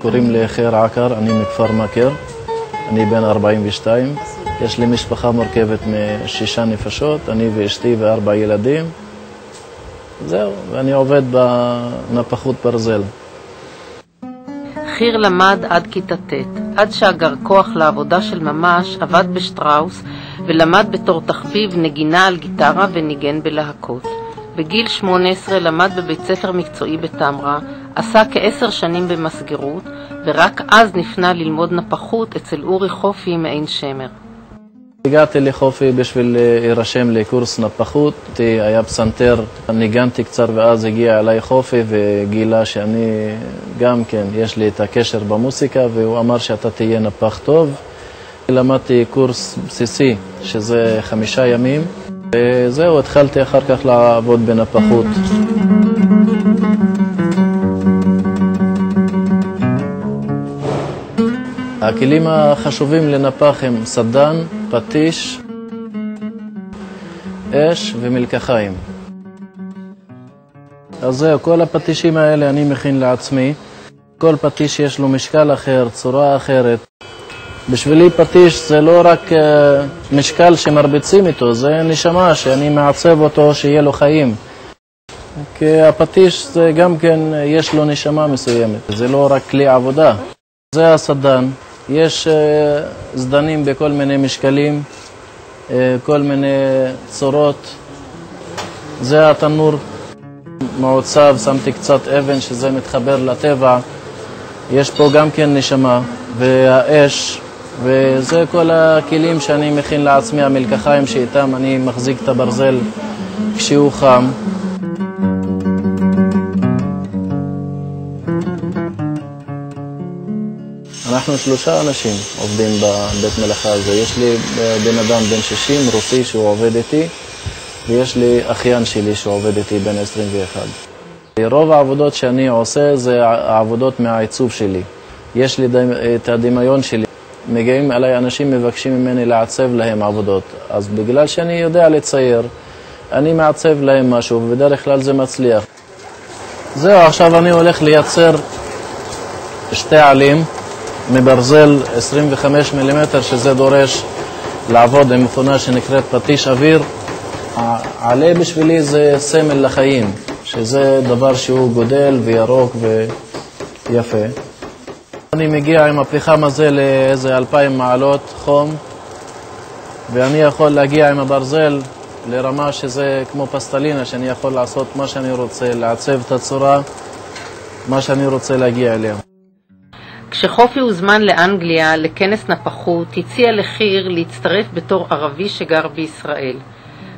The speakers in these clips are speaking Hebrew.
קוראים לי חיר עקר, אני מכפר מכר, אני בן 42. יש לי משפחה מורכבת מ6 נפשות, אני ואשתי ו4 ילדים. זהו, ואני עובד בנפחות ברזל. חיר למד עד כיתה ט', עד שאגר כוח לעבודה של ממש עבד בשטראוס ולמד בתור תחביב נגינה על גיטרה וניגן בלהקות. בגיל 18 למד בבית ספר מקצועי בתמרה, עשה כ10 שנים במסגרות, ורק אז נפנה ללמוד נפחות אצל אורי חופי מעין שמר. הגעתי לחופי בשביל להירשם לקורס נפחות, היה פסנתר, ניגנתי קצר ואז הגיע אליי חופי וגילה שאני גם כן, יש לי את הקשר במוסיקה והוא אמר שאתה תהיה נפח טוב. למדתי קורס בסיסי שזה 5 ימים וזהו, התחלתי אחר כך לעבוד בנפחות. הכלים החשובים לנפח הם סדן, פטיש, אש ומלקחיים. אז זהו, כל הפטישים האלה אני מכין לעצמי. כל פטיש יש לו משקל אחר, צורה אחרת. בשבילי פטיש זה לא רק משקל שמרביצים איתו, זה נשמה שאני מעצב אותו שיהיה לו חיים. כי הפטיש זה גם כן יש לו נשמה מסוימת, זה לא רק כלי עבודה. זה הסדן. יש סדנים בכל מיני משקלים, כל מיני צורות. זה התנור מעוצב, שמתי קצת אבן שזה מתחבר לטבע. יש פה גם כן נשמה, והאש, וזה כל הכלים שאני מכין לעצמי, המלקחיים שאיתם אני מחזיק את הברזל כשהוא חם. אנחנו 3 אנשים עובדים בבית מלאכה הזה. יש לי בן אדם בן 60, רוסי שהוא עובד איתי, ויש לי אחיין שלי שהוא עובד איתי בן 21. רוב העבודות שאני עושה זה העבודות מהעיצוב שלי. יש לי את הדמיון שלי. מגיעים אליי אנשים מבקשים ממני לעצב להם עבודות. אז בגלל שאני יודע לצייר, אני מעצב להם משהו, ובדרך כלל זה מצליח. זהו, עכשיו אני הולך לייצר 2 עלים. מברזל 25 מילימטר, שזה דורש לעבוד עם מכונה שנקראת פטיש אוויר. העלה בשבילי זה סמל לחיים, שזה דבר שהוא גודל וירוק ויפה. אני מגיע עם הפחם הזה לאיזה 2,000 מעלות חום, ואני יכול להגיע עם הברזל לרמה שזה כמו פסטלינה, שאני יכול לעשות מה שאני רוצה, לעצב את הצורה, מה שאני רוצה להגיע אליה. כשחופי הוזמן לאנגליה לכנס נפחות, הציע לחיר להצטרף בתור ערבי שגר בישראל.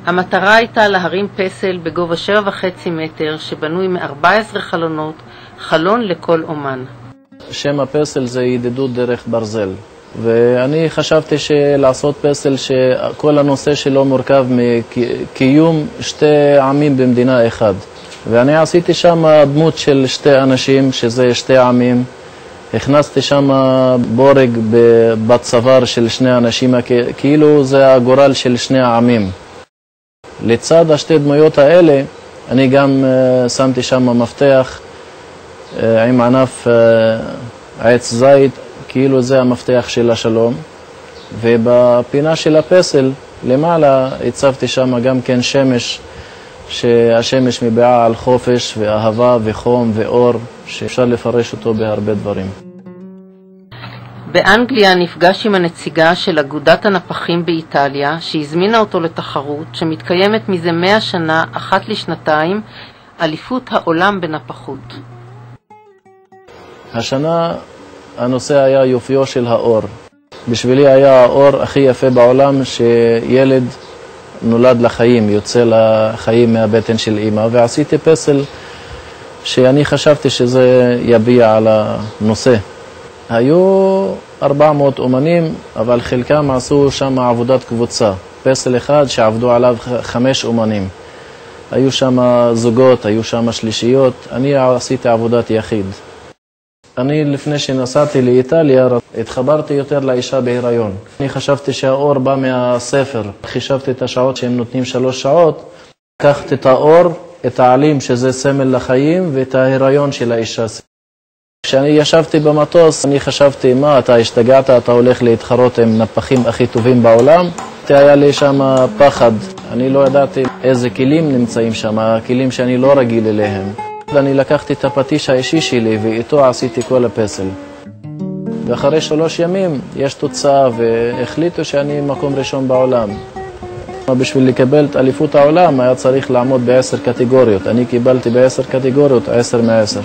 המטרה הייתה להרים פסל בגובה 7.5 מטר שבנוי מ14 חלונות, חלון לכל אומן. שם הפסל זה ידידות דרך ברזל, ואני חשבתי לעשות פסל שכל הנושא שלו מורכב מקיום 2 עמים במדינה אחד. ואני עשיתי שם דמות של 2 אנשים, שזה 2 עמים. הכנסתי שם בורג בצוואר של 2 אנשים, כאילו זה הגורל של 2 העמים. לצד 2 דמויות האלה, אני גם שמתי שם מפתח עם ענף עץ זית, כאילו זה המפתח של השלום. ובפינה של הפסל, למעלה, הצבתי שם גם כן שמש, שהשמש מביעה על חופש ואהבה וחום ואור, שאפשר לפרש אותו בהרבה דברים. באנגליה נפגש עם הנציגה של אגודת הנפחים באיטליה, שהזמינה אותו לתחרות שמתקיימת מזה 100 שנה, אחת לשנתיים, אליפות העולם בנפחות. השנה הנושא היה יופיו של האור. בשבילי היה האור הכי יפה בעולם, שילד נולד לחיים, יוצא לחיים מהבטן של אמא, ועשיתי פסל שאני חשבתי שזה יביע על הנושא. היו 400 אומנים, אבל חלקם עשו שם עבודת קבוצה. פסל אחד שעבדו עליו 5 אומנים. היו שם זוגות, היו שם שלישיות. אני עשיתי עבודת יחיד. אני לפני שנסעתי לאיטליה, התחברתי יותר לאישה בהיריון. אני חשבתי שהאור בא מהספר. חישבתי את השעות שהם נותנים 3 שעות. לקחתי את האור, את העלים שזה סמל לחיים, ואת ההיריון של האישה. כשאני ישבתי במטוס, אני חשבתי, מה, אתה השתגעת, אתה הולך להתחרות עם נפחים הכי טובים בעולם? היה לי שם פחד, אני לא ידעתי איזה כלים נמצאים שם, הכלים שאני לא רגיל אליהם. ואני לקחתי את הפטיש האישי שלי ואיתו עשיתי כל הפסל. ואחרי 3 ימים יש תוצאה והחליטו שאני מקום ראשון בעולם. בשביל לקבל את אליפות העולם היה צריך לעמוד ב10 קטגוריות. אני קיבלתי ב10 קטגוריות 10 מ-10.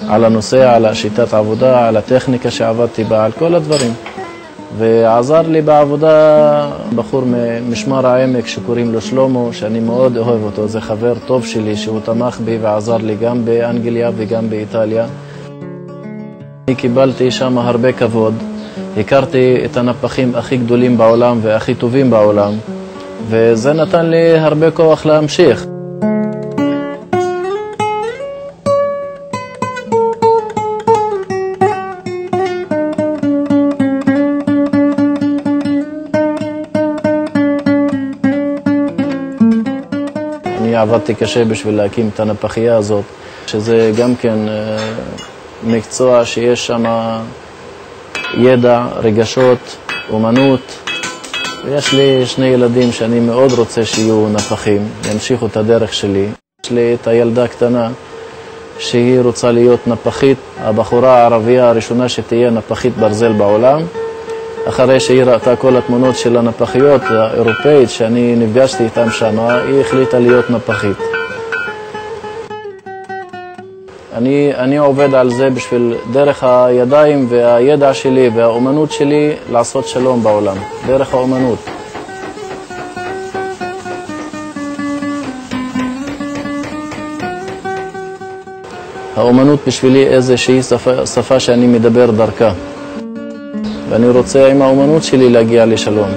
על הנושא, על השיטת עבודה, על הטכניקה שעבדתי בה, על כל הדברים. ועזר לי בעבודה בחור ממשמר העמק שקוראים לו שלמה, שאני מאוד אוהב אותו. זה חבר טוב שלי שהוא תמך בי ועזר לי גם באנגליה וגם באיטליה. אני קיבלתי שם הרבה כבוד. הכרתי את הנפחים הכי גדולים בעולם והכי טובים בעולם. וזה נתן לי הרבה כוח להמשיך. אני עבדתי קשה בשביל להקים את הנפחייה הזאת, שזה גם כן מקצוע שיש שם ידע, רגשות, אומנות. ויש לי 2 ילדים שאני מאוד רוצה שיהיו נפחים, ימשיכו את הדרך שלי. יש לי את הילדה קטנה שהיא רוצה להיות נפחית, הבחורה הערבייה הראשונה שתהיה נפחית ברזל בעולם. אחרי שהיא ראתה כל התמונות של הנפחיות האירופאית שאני נפגשתי איתן שם, היא החליטה להיות נפחית. אני עובד על זה בשביל דרך הידיים והידע שלי והאומנות שלי לעשות שלום בעולם, דרך האומנות. האומנות בשבילי איזושהי שפה שאני מדבר דרכה. ואני רוצה עם האומנות שלי להגיע לשלום.